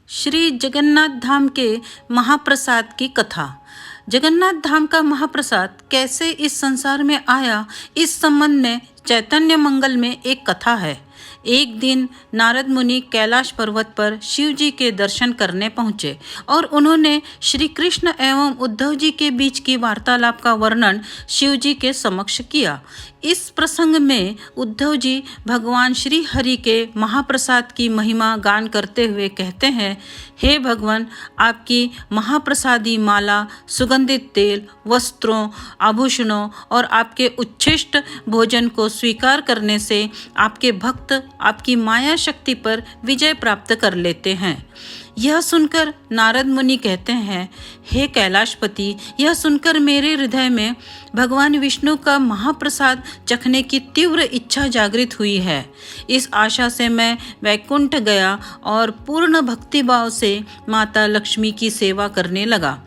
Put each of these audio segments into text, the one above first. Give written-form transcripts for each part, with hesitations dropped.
श्री जगन्नाथ धाम के महाप्रसाद की कथा। जगन्नाथ धाम का महाप्रसाद कैसे इस संसार में आया, इस संबंध में चैतन्य मंगल में एक कथा है। एक दिन नारद मुनि कैलाश पर्वत पर शिव जी के दर्शन करने पहुँचे और उन्होंने श्री कृष्ण एवं उद्धव जी के बीच की वार्तालाप का वर्णन शिव जी के समक्ष किया। इस प्रसंग में उद्धव जी भगवान श्री हरि के महाप्रसाद की महिमा गान करते हुए कहते हैं, हे भगवान, आपकी महाप्रसादी माला, सुगंधित तेल, वस्त्रों, आभूषणों और आपके उच्छिष्ट भोजन को स्वीकार करने से आपके भक्त आपकी माया शक्ति पर विजय प्राप्त कर लेते हैं। यह सुनकर नारद मुनि कहते हैं, हे कैलाशपति, यह सुनकर मेरे हृदय में भगवान विष्णु का महाप्रसाद चखने की तीव्र इच्छा जागृत हुई है। इस आशा से मैं वैकुंठ गया और पूर्ण भक्तिभाव से माता लक्ष्मी की सेवा करने लगा।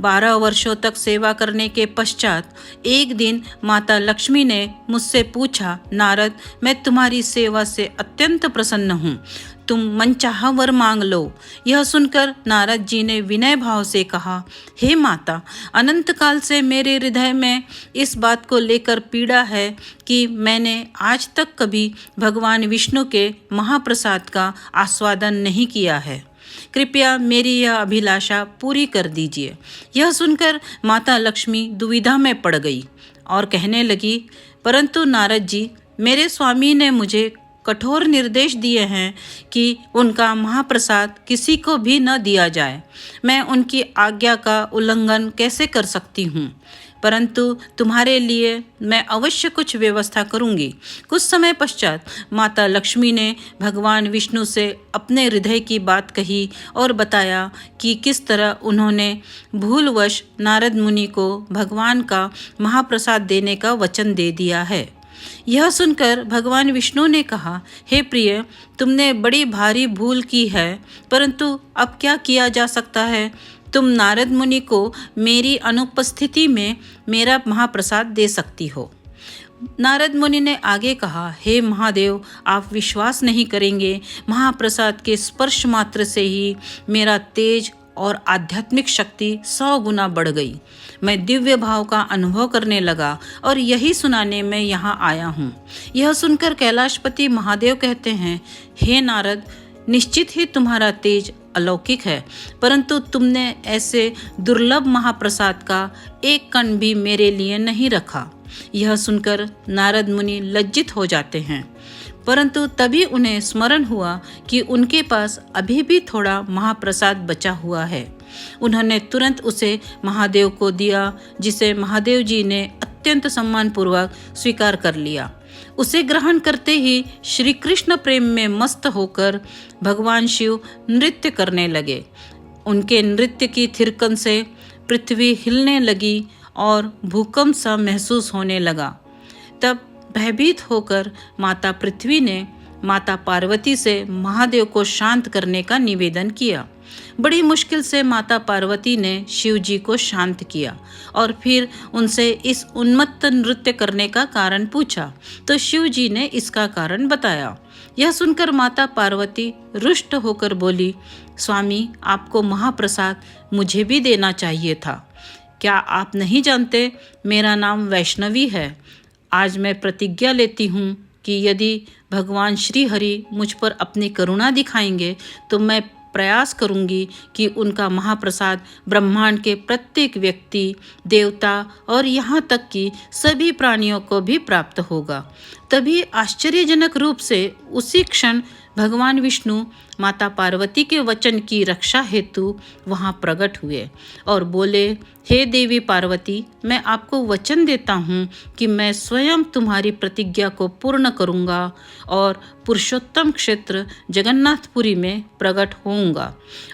12 वर्षों तक सेवा करने के पश्चात एक दिन माता लक्ष्मी ने मुझसे पूछा, नारद, मैं तुम्हारी सेवा से अत्यंत प्रसन्न हूँ, तुम मनचाहा वर मांग लो। यह सुनकर नारद जी ने विनय भाव से कहा, हे माता, अनंत काल से मेरे हृदय में इस बात को लेकर पीड़ा है कि मैंने आज तक कभी भगवान विष्णु के महाप्रसाद का आस्वादन नहीं किया है। कृपया मेरी यह अभिलाषा पूरी कर दीजिए। यह सुनकर माता लक्ष्मी दुविधा में पड़ गई और कहने लगी, परंतु नारद जी, मेरे स्वामी ने मुझे कठोर निर्देश दिए हैं कि उनका महाप्रसाद किसी को भी न दिया जाए। मैं उनकी आज्ञा का उल्लंघन कैसे कर सकती हूँ? परंतु तुम्हारे लिए मैं अवश्य कुछ व्यवस्था करूँगी। कुछ समय पश्चात माता लक्ष्मी ने भगवान विष्णु से अपने हृदय की बात कही और बताया कि किस तरह उन्होंने भूलवश नारद मुनि को भगवान का महाप्रसाद देने का वचन दे दिया है। यह सुनकर भगवान विष्णु ने कहा, हे प्रिय, तुमने बड़ी भारी भूल की है, परंतु अब क्या किया जा सकता है? तुम नारद मुनि को मेरी अनुपस्थिति में मेरा महाप्रसाद दे सकती हो। नारद मुनि ने आगे कहा, हे महादेव, आप विश्वास नहीं करेंगे, महाप्रसाद के स्पर्श मात्र से ही मेरा तेज और आध्यात्मिक शक्ति 100 गुना बढ़ गई। मैं दिव्य भाव का अनुभव करने लगा और यही सुनाने में यहाँ आया हूँ। यह सुनकर कैलाशपति महादेव कहते हैं, हे नारद, निश्चित ही तुम्हारा तेज अलौकिक है, परंतु तुमने ऐसे दुर्लभ महाप्रसाद का एक कण भी मेरे लिए नहीं रखा। यह सुनकर नारद मुनि लज्जित हो जाते हैं, परंतु तभी उन्हें स्मरण हुआ कि उनके पास अभी भी थोड़ा महाप्रसाद बचा हुआ है। उन्होंने तुरंत उसे महादेव को दिया, जिसे महादेव जी ने अत्यंत सम्मानपूर्वक स्वीकार कर लिया। उसे ग्रहण करते ही श्री कृष्ण प्रेम में मस्त होकर भगवान शिव नृत्य करने लगे। उनके नृत्य की थिरकन से पृथ्वी हिलने लगी और भूकंप सा महसूस होने लगा। तब भयभीत होकर माता पृथ्वी ने माता पार्वती से महादेव को शांत करने का निवेदन किया। बड़ी मुश्किल से माता पार्वती ने शिव जी को शांत किया और फिर उनसे इस उन्मत्त नृत्य करने का कारण पूछा, तो शिव जी ने इसका कारण बताया। यह सुनकर माता पार्वती रुष्ट होकर बोली, स्वामी, आपको महाप्रसाद मुझे भी देना चाहिए था। क्या आप नहीं जानते, मेरा नाम वैष्णवी है। आज मैं प्रतिज्ञा लेती हूँ कि यदि भगवान श्री हरि मुझ पर अपनी करुणा दिखाएंगे तो मैं प्रयास करूंगी कि उनका महाप्रसाद ब्रह्मांड के प्रत्येक व्यक्ति, देवता और यहाँ तक कि सभी प्राणियों को भी प्राप्त होगा। तभी आश्चर्यजनक रूप से उसी क्षण भगवान विष्णु माता पार्वती के वचन की रक्षा हेतु वहाँ प्रकट हुए और बोले, हे देवी पार्वती, मैं आपको वचन देता हूँ कि मैं स्वयं तुम्हारी प्रतिज्ञा को पूर्ण करूँगा और पुरुषोत्तम क्षेत्र जगन्नाथपुरी में प्रकट होऊंगा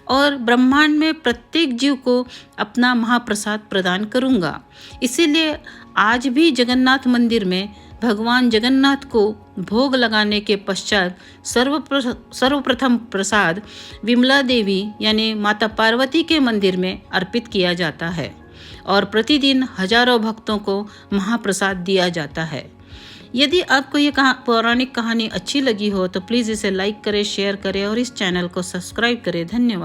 और ब्रह्मांड में प्रत्येक जीव को अपना महाप्रसाद प्रदान करूँगा। इसीलिए आज भी जगन्नाथ मंदिर में भगवान जगन्नाथ को भोग लगाने के पश्चात सर्वप्रथम प्रसाद विमला देवी यानी माता पार्वती के मंदिर में अर्पित किया जाता है और प्रतिदिन हजारों भक्तों को महाप्रसाद दिया जाता है। यदि आपको ये पौराणिक कहानी अच्छी लगी हो तो प्लीज़ इसे लाइक करें, शेयर करें और इस चैनल को सब्सक्राइब करें। धन्यवाद।